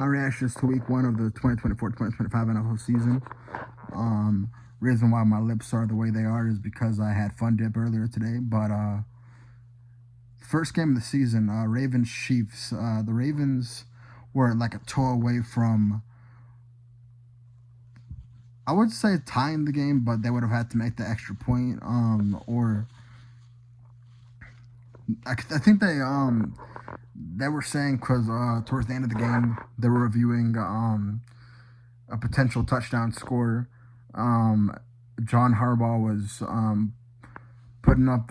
my reactions to week one of the 2024-2025 NFL season. Reason why my lips are the way they are is because I had Fun Dip earlier today. But first game of the season, Ravens Chiefs. The Ravens were like a toe away from, I would say, tying the game, but they would have had to make the extra point. Or I think they were saying because towards the end of the game they were reviewing a potential touchdown score. Um, John Harbaugh was putting up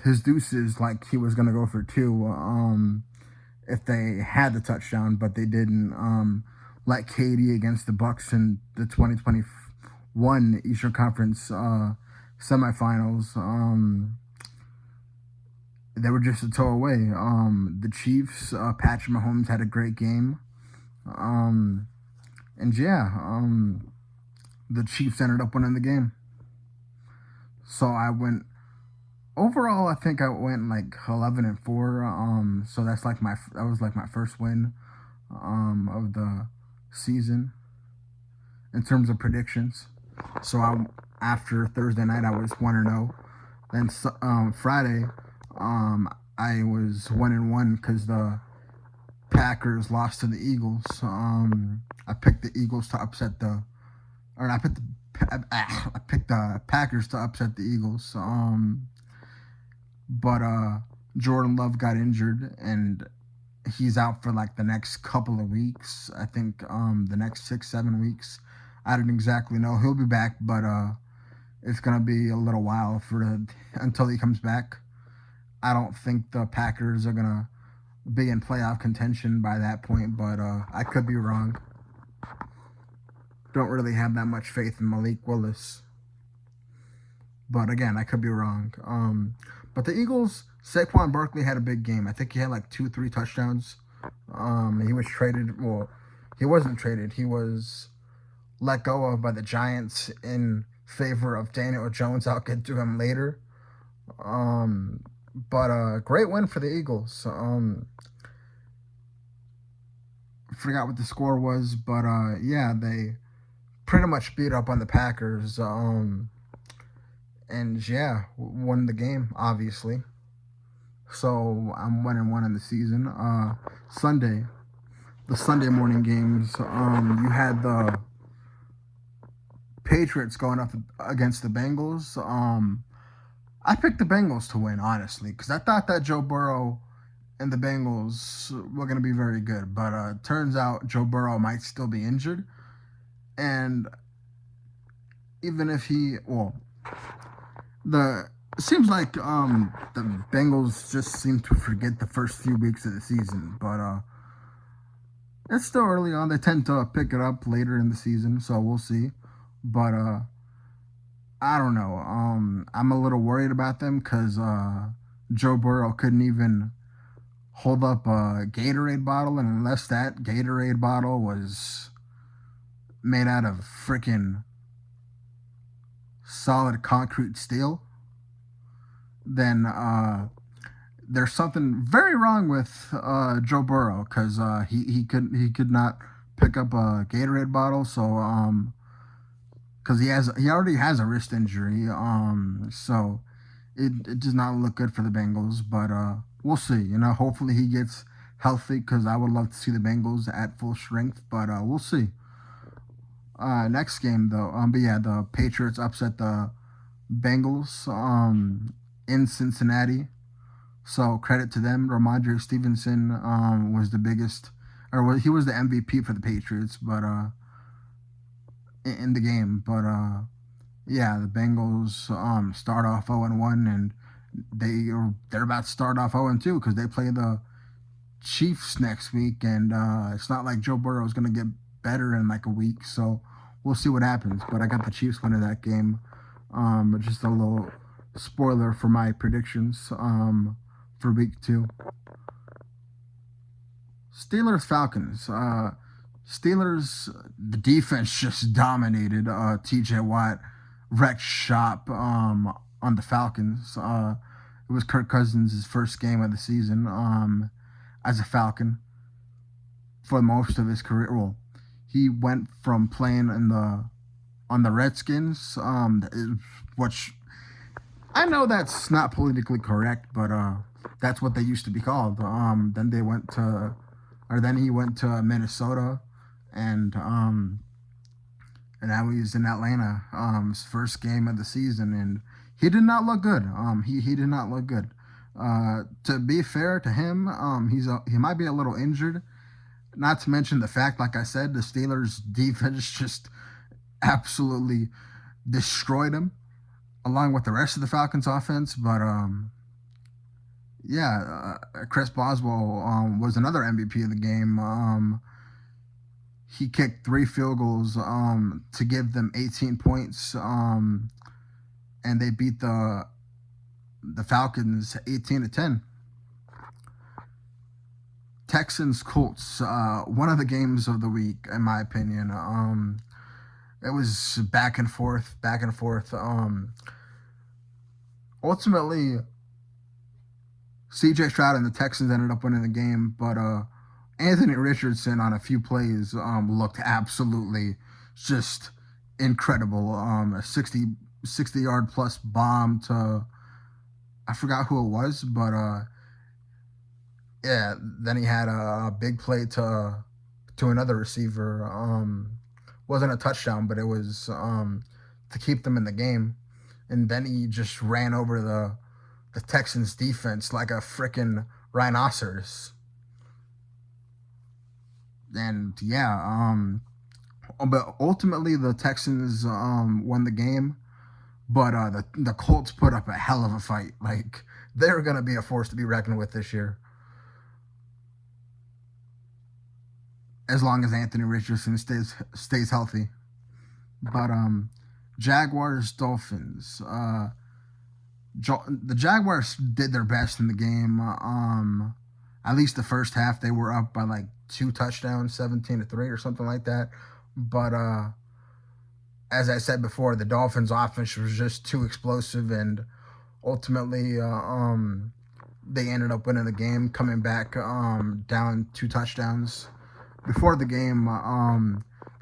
his deuces like he was gonna go for two if they had the touchdown, but they didn't. Like Katie against the Bucks in the 2021 Eastern Conference semifinals. They were just a toe away. The Chiefs, Patrick Mahomes had a great game. Um, and yeah, the Chiefs ended up winning the game. So I went overall. I think I went like 11-4. So that was like my first win of the season in terms of predictions. So after Thursday night, I was 1-0. Then Friday, I was 1-1 because the Packers lost to the Eagles. I picked the Eagles to upset I picked the Packers to upset the Eagles. But Jordan Love got injured and he's out for like the next couple of weeks. I think the next 6-7 weeks. I don't exactly know. He'll be back, but it's gonna be a little while until he comes back. I don't think the Packers are gonna be in playoff contention by that point, but I could be wrong. Don't really have that much faith in Malik Willis, but again, I could be wrong. But the Eagles, Saquon Barkley had a big game. I think he had like 2-3 touchdowns. He was traded. Well, he wasn't traded. He was let go of by the Giants in favor of Daniel Jones. I'll get to him later. But great win for the Eagles. Forgot what the score was, but yeah, they pretty much beat up on the Packers. And yeah, won the game obviously. So I'm 1-1 in the season. Sunday, the Sunday morning games. You had the Patriots going up against the Bengals. I picked the Bengals to win, honestly, because I thought that Joe Burrow and the Bengals were going to be very good. But turns out Joe Burrow might still be injured. And even if it seems like the Bengals just seem to forget the first few weeks of the season. But it's still early on. They tend to pick it up later in the season, so we'll see. But I don't know. I'm a little worried about them because Joe Burrow couldn't even hold up a Gatorade bottle, and unless that Gatorade bottle was made out of freaking solid concrete steel, then there's something very wrong with Joe Burrow because he could not pick up a Gatorade bottle. So because he already has a wrist injury. So it does not look good for the Bengals. But we'll see. Hopefully he gets healthy because I would love to see the Bengals at full strength. But we'll see. Next game though. But yeah, the Patriots upset the Bengals in Cincinnati. So credit to them. Ramondre Stevenson was the biggest, he was the MVP for the Patriots, but in the game. But yeah, the Bengals start off 0-1, and they're about to start off 0-2 because they play the Chiefs next week, and it's not like Joe Burrow is going to get better in like a week. So we'll see what happens. But I got the Chiefs winning that game. Just a little spoiler for my predictions for week 2. Steelers Falcons. Steelers, the defense just dominated. TJ Watt wrecked shop on the Falcons. It was Kirk Cousins' first game of the season as a Falcon. for most of his career. Well, he went from playing in the on the Redskins, which I know that's not politically correct, but that's what they used to be called. Then they went to, or then he went to Minnesota, and and now he's in Atlanta. His first game of the season, and he did not look good. He did not look good. To be fair to him, he might be a little injured. Not to mention the fact, like I said, the Steelers' defense just absolutely destroyed him, along with the rest of the Falcons' offense. But yeah, Chris Boswell was another MVP of the game. He kicked 3 field goals to give them 18 points, and they beat the Falcons 18-10. Texans Colts, one of the games of the week, in my opinion. It was back and forth, back and forth. Ultimately, C.J. Stroud and the Texans ended up winning the game, but Anthony Richardson on a few plays looked absolutely just incredible. A 60 yard plus bomb to, I forgot who it was, but yeah. Then he had a big play to another receiver. Wasn't a touchdown, but it was to keep them in the game. And then he just ran over the Texans defense like a freaking rhinoceros. And yeah, but ultimately the Texans won the game. But the Colts put up a hell of a fight. Like, they're gonna be a force to be reckoned with this year, as long as Anthony Richardson stays healthy. But Jaguars Dolphins. The Jaguars did their best in the game. At least the first half, they were up by like 2 touchdowns, 17-3 or something like that. But as I said before, the Dolphins' offense was just too explosive, and ultimately, they ended up winning the game, coming back down 2 touchdowns. Before the game,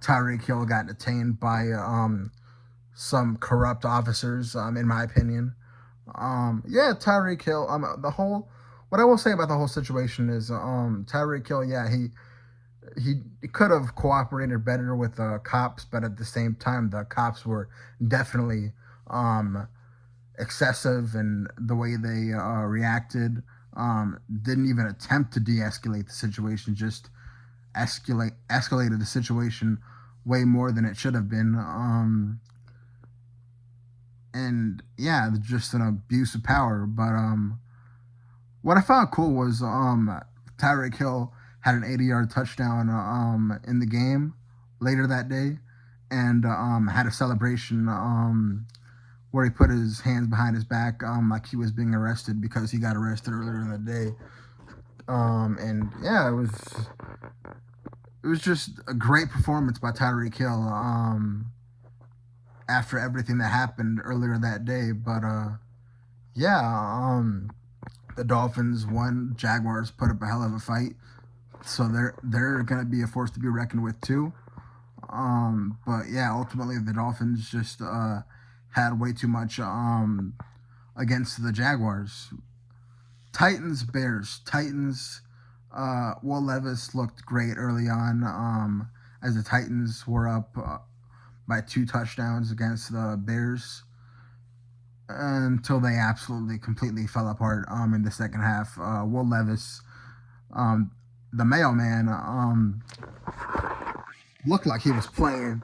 Tyreek Hill got detained by some corrupt officers, in my opinion. Yeah, Tyreek Hill. What I will say about the whole situation is, Tyreek Hill. Yeah, he could have cooperated better with the cops, but at the same time, the cops were definitely excessive in the way they reacted. Didn't even attempt to de-escalate the situation, just escalated the situation way more than it should have been. And yeah, just an abuse of power. But what I found cool was Tyreek Hill had an 80-yard touchdown in the game later that day, and had a celebration where he put his hands behind his back like he was being arrested because he got arrested earlier in the day. And yeah, it was just a great performance by Tyreek Hill after everything that happened earlier that day. But yeah, the Dolphins won. Jaguars put up a hell of a fight, so they're gonna be a force to be reckoned with too. But yeah, ultimately the Dolphins just had way too much against the Jaguars. Titans Bears. Titans. Will Levis looked great early on as the Titans were up by 2 touchdowns against the Bears until they absolutely completely fell apart in the second half. Will Levis, the mailman, looked like he was playing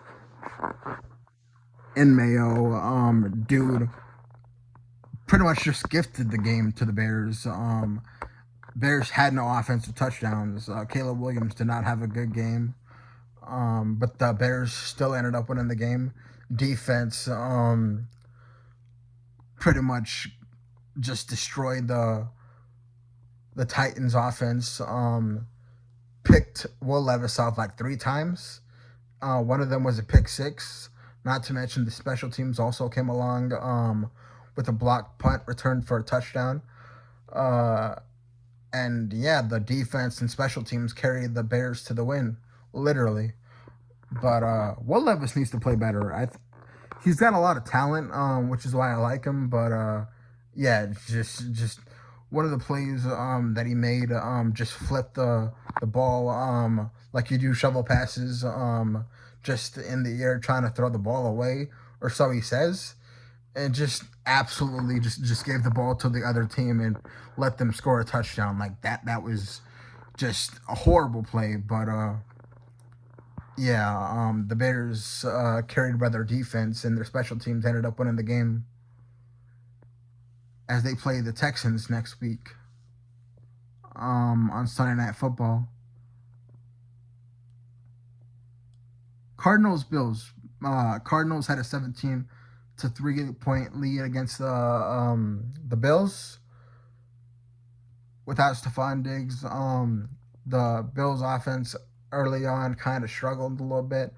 in Mayo. Dude pretty much just gifted the game to the Bears. Bears had no offensive touchdowns. Caleb Williams did not have a good game, but the Bears still ended up winning the game. Defense pretty much just destroyed the Titans' offense. Picked Will Levis off like 3 times. One of them was a pick six. Not to mention the special teams also came along with a blocked punt returned for a touchdown. And yeah, the defense and special teams carried the Bears to the win, literally. But Will Levis needs to play better. He's got a lot of talent, which is why I like him. But yeah, just one of the plays that he made, just flipped the ball, like you do shovel passes, just in the air trying to throw the ball away, or so he says, and just absolutely just gave the ball to the other team and let them score a touchdown like that. That was just a horrible play, but yeah, the Bears carried by their defense, and their special teams ended up winning the game as they play the Texans next week on Sunday Night Football. Cardinals Bills. Cardinals had a 17-3 point lead against the Bills without Stephon Diggs. The Bills offense early on kind of struggled a little bit.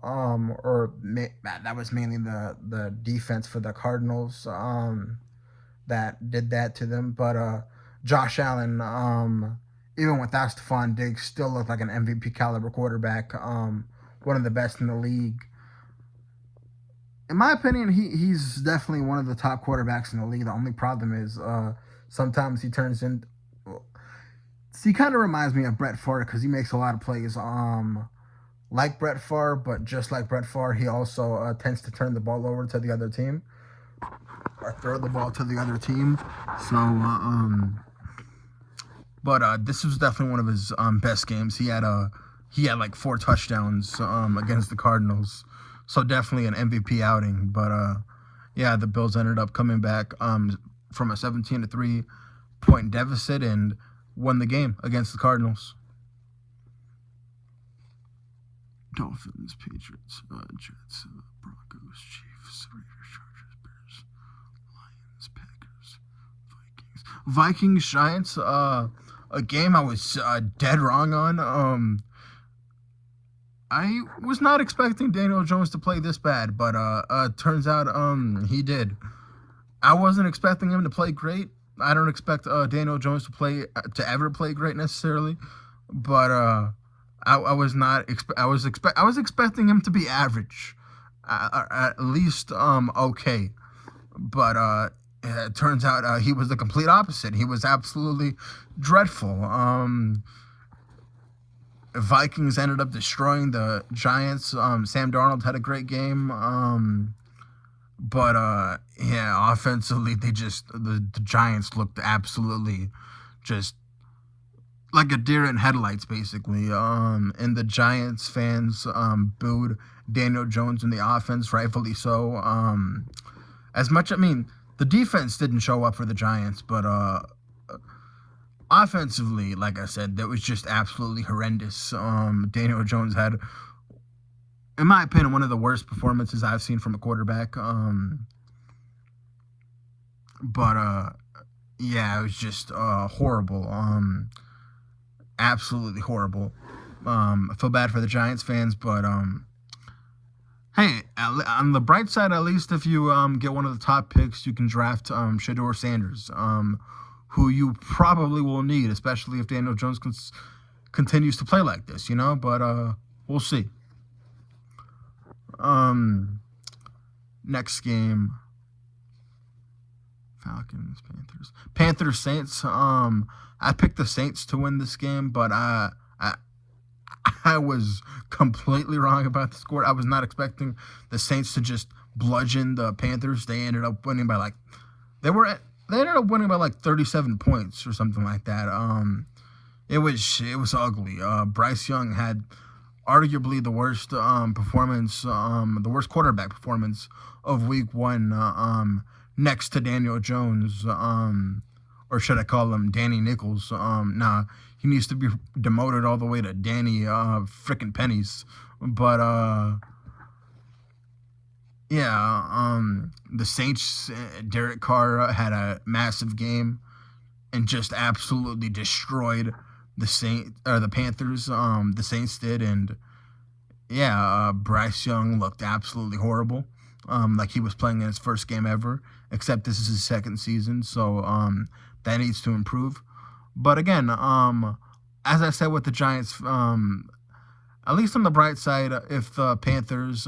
That was mainly the defense for the Cardinals that did that to them. But Josh Allen, even without Stephon Diggs, still looked like an MVP caliber quarterback. One of the best in the league. In my opinion, he's definitely one of the top quarterbacks in the league. The only problem is sometimes he turns in. He kind of reminds me of Brett Favre because he makes a lot of plays like Brett Favre, but just like Brett Favre, he also tends to turn the ball over to the other team or throw the ball to the other team. So, but this was definitely one of his best games. He had like 4 touchdowns against the Cardinals, so definitely an MVP outing. But yeah, the Bills ended up coming back from a 17-3 point deficit and won the game against the Cardinals. Dolphins, Patriots, Jets, Broncos, Chiefs, Raiders, Chargers, Bears, Lions, Packers, Vikings, Giants. A game I was dead wrong on. I was not expecting Daniel Jones to play this bad, but turns out he did. I wasn't expecting him to play great. I don't expect Daniel Jones to ever play great necessarily, but I was not. I was expecting him to be average, at least okay. But it turns out he was the complete opposite. He was absolutely dreadful. Vikings ended up destroying the Giants. Sam Darnold had a great game. But yeah, offensively, the Giants looked absolutely just like a deer in headlights, basically. And the Giants fans booed Daniel Jones in the offense, rightfully so. The defense didn't show up for the Giants, but offensively, like I said, that was just absolutely horrendous. Daniel Jones had, in my opinion, one of the worst performances I've seen from a quarterback. But yeah, it was just horrible. Absolutely horrible. I feel bad for the Giants fans, but hey, on the bright side, at least if you get one of the top picks, you can draft Shedeur Sanders, who you probably will need, especially if Daniel Jones continues to play like this, you know. But we'll see. Next game, Falcons, Panthers, Saints. I picked the Saints to win this game, but I was completely wrong about the score. I was not expecting the Saints to just bludgeon the Panthers. They ended up winning by they ended up winning by 37 points or something like that. It was ugly. Bryce Young had arguably the worst performance, the worst quarterback performance of Week 1, next to Daniel Jones, or should I call him Danny Nichols? Nah, he needs to be demoted all the way to Danny frickin' Pennies. But yeah, the Saints, Derek Carr had a massive game and just absolutely destroyed the Panthers. The Saints did, and yeah, Bryce Young looked absolutely horrible. Like he was playing in his first game ever, except this is his second season, so that needs to improve. But again, as I said with the Giants, at least on the bright side, if the Panthers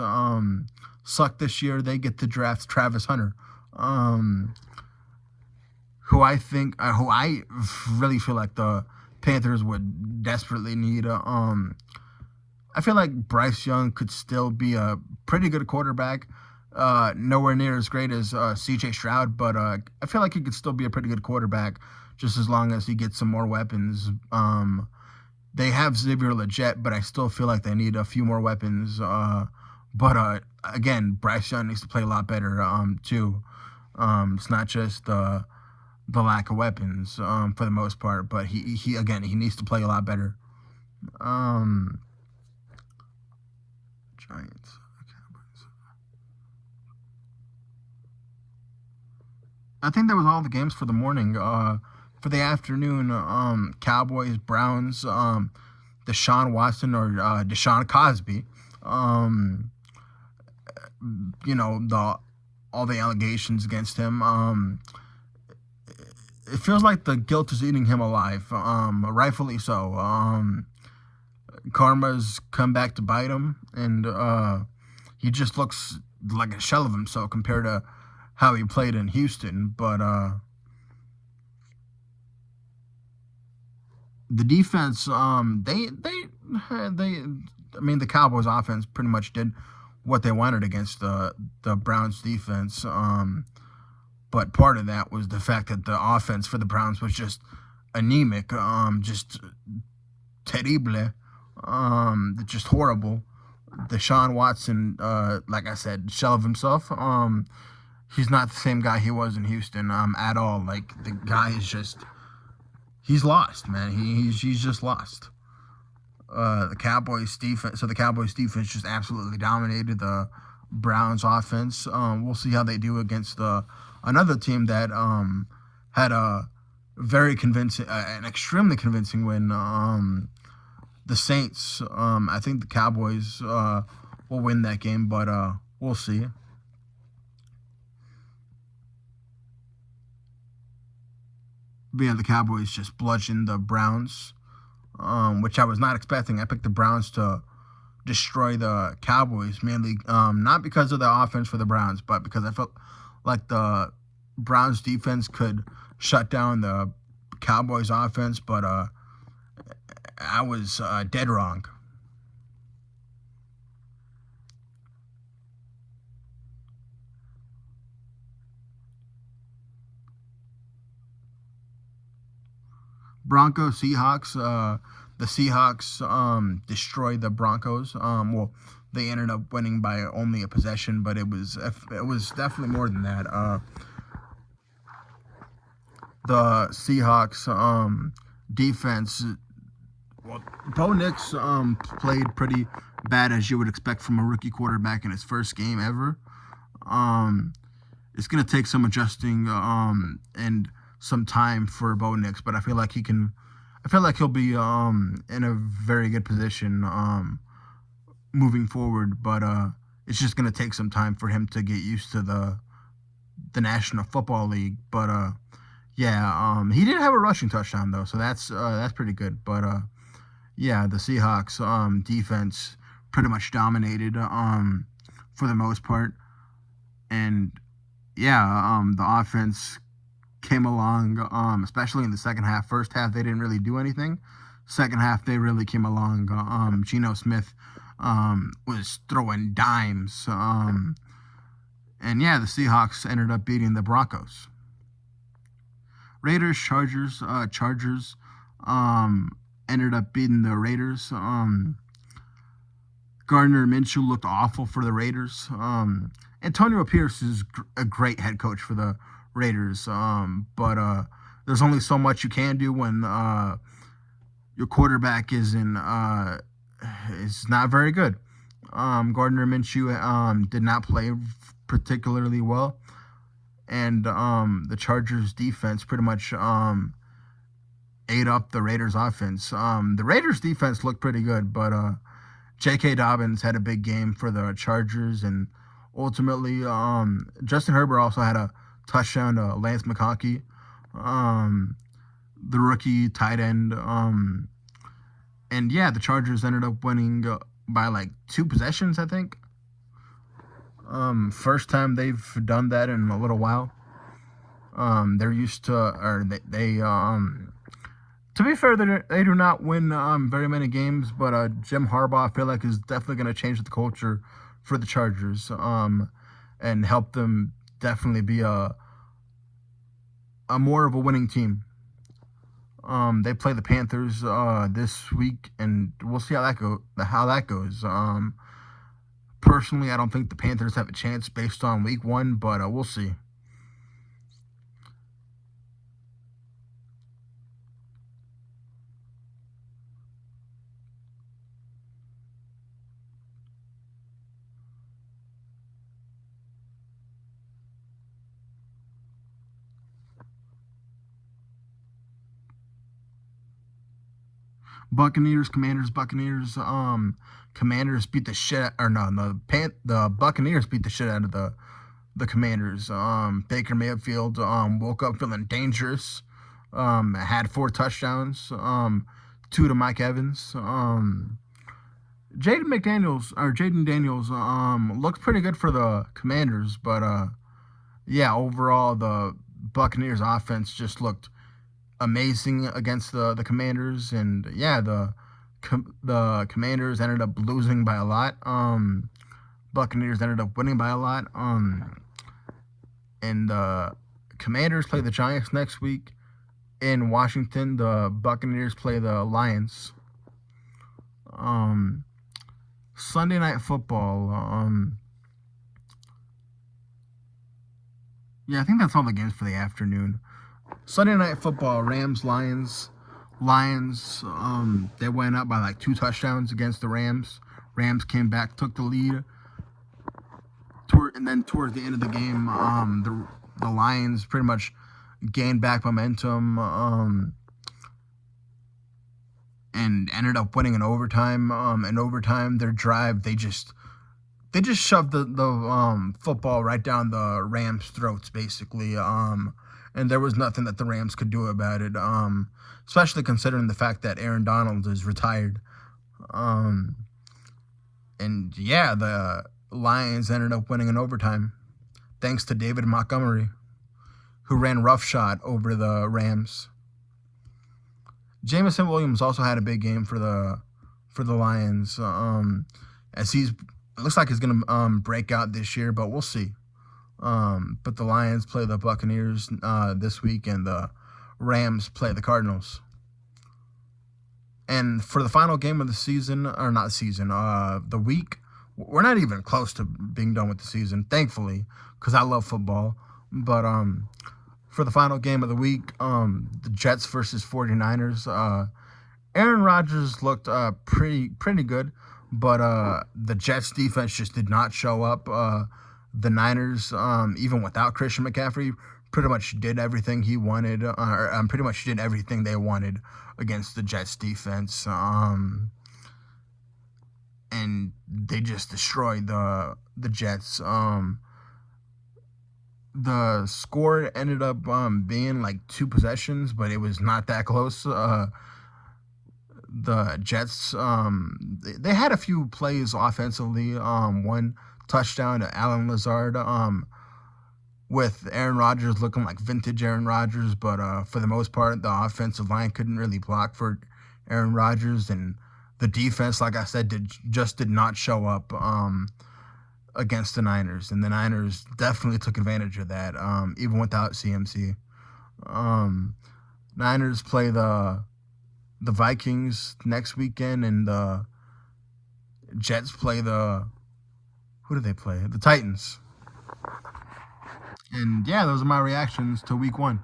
suck this year, they get to draft Travis Hunter, um, who I really feel like the Panthers would desperately need. I feel like Bryce Young could still be a pretty good quarterback. Nowhere near as great as C.J. Stroud, but I feel like he could still be a pretty good quarterback just as long as he gets some more weapons. They have Xavier Legette, but I still feel like they need a few more weapons. But again, Bryce Young needs to play a lot better too. It's not just the lack of weapons for the most part, but he needs to play a lot better. Um, Giants. I think that was all the games for the morning. For the afternoon, Cowboys, Browns, Deshaun Watson or Deshaun Cosby. Um, the all the allegations against him. It feels like the guilt is eating him alive. Rightfully so. Karma's come back to bite him, and he just looks like a shell of himself compared to how he played in Houston. But the defense, I mean, the Cowboys offense pretty much did what they wanted against the Browns defense. But part of that was the fact that the offense for the Browns was just anemic, just terrible, just horrible. Deshaun Watson, like I said, shell of himself. He's not the same guy he was in Houston at all. Like the guy is just he's lost, man. He's just lost. The Cowboys defense just absolutely dominated the Browns offense. We'll see how they do against another team that had a very convincing, an extremely convincing win. The Saints. I think the Cowboys will win that game, but we'll see. But yeah, the Cowboys just bludgeoned the Browns, which I was not expecting. I picked the Browns to destroy the Cowboys, mainly not because of the offense for the Browns, but because I felt like the Browns defense could shut down the Cowboys offense, but I was dead wrong. Broncos Seahawks. The Seahawks destroyed the Broncos. Well, they ended up winning by only a possession, but it was definitely more than that. The Seahawks defense. Well, Bo Nix played pretty bad as you would expect from a rookie quarterback in his first game ever. Um, it's gonna take some adjusting and some time for Bo Nix, but I feel like he can. I feel like he'll be in a very good position moving forward, but it's just gonna take some time for him to get used to the National Football League. But yeah, he did have a rushing touchdown though, so that's pretty good. But yeah, the Seahawks defense pretty much dominated for the most part, and yeah, the offense came along, especially in the second half. First half, they didn't really do anything. Second half, they really came along. Geno Smith was throwing dimes. And yeah, the Seahawks ended up beating the Broncos. Raiders, Chargers ended up beating the Raiders. Gardner Minshew looked awful for the Raiders. Antonio Pierce is a great head coach for the Raiders, but there's only so much you can do when your quarterback is not very good. Gardner Minshew did not play particularly well, and the Chargers defense pretty much ate up the Raiders offense. The Raiders defense looked pretty good, but J.K. Dobbins had a big game for the Chargers, and ultimately, Justin Herbert also had a touchdown to Lance McConkey. Um, the rookie tight end. And yeah, the Chargers ended up winning by like 2 possessions, I think. First time they've done that in a little while. They're used to, or they to be fair, they do not win very many games, but Jim Harbaugh, I feel like, is definitely going to change the culture for the Chargers and help them definitely be a more of a winning team. They play the Panthers this week, and we'll see how that goes. Personally, I don't think the Panthers have a chance based on week one, but we'll see. Buccaneers, Commanders, Buccaneers. Commanders beat the shit, or no, the Buccaneers beat the shit out of the Commanders. Baker Mayfield woke up feeling dangerous. Had 4 touchdowns. Two to Mike Evans. Jaden Daniels looks pretty good for the Commanders, but yeah, overall the Buccaneers offense just looked amazing against the Commanders, and yeah, the Commanders ended up losing by a lot. Buccaneers ended up winning by a lot. And the Commanders play the Giants next week in Washington. The Buccaneers play the Lions. Um, Sunday Night Football. Yeah, I think that's all the games for the afternoon. Sunday Night Football, Rams, Lions. Lions, they went up by like 2 touchdowns against the Rams. Rams came back, took the lead. And then towards the end of the game, the Lions pretty much gained back momentum and ended up winning in overtime. In overtime, their drive, they just shoved the football right down the Rams' throats, basically. And there was nothing that the Rams could do about it. Especially considering the fact that Aaron Donald is retired. Um, and yeah, the Lions ended up winning in overtime, thanks to David Montgomery, who ran roughshod over the Rams. Jameson Williams also had a big game for the Lions. As it looks like he's gonna break out this year, but we'll see. But the Lions play the Buccaneers this week, and the Rams play the Cardinals. And for the final game of the season, or not season, the week, we're not even close to being done with the season, thankfully, because I love football. But for the final game of the week, the Jets versus 49ers. Aaron Rodgers looked pretty good, but the Jets defense just did not show up. The Niners, even without Christian McCaffrey, pretty much did everything he wanted, or pretty much did everything they wanted against the Jets defense. And they just destroyed the Jets. The score ended up being like 2 possessions, but it was not that close. The Jets they had a few plays offensively. One touchdown to Alan Lazard. With Aaron Rodgers looking like vintage Aaron Rodgers, but for the most part, the offensive line couldn't really block for Aaron Rodgers, and the defense, like I said, just did not show up against the Niners, and the Niners definitely took advantage of that, even without CMC. Um, Niners play the Vikings next weekend, and the Jets play the who do they play? The Titans. And yeah, those are my reactions to week one.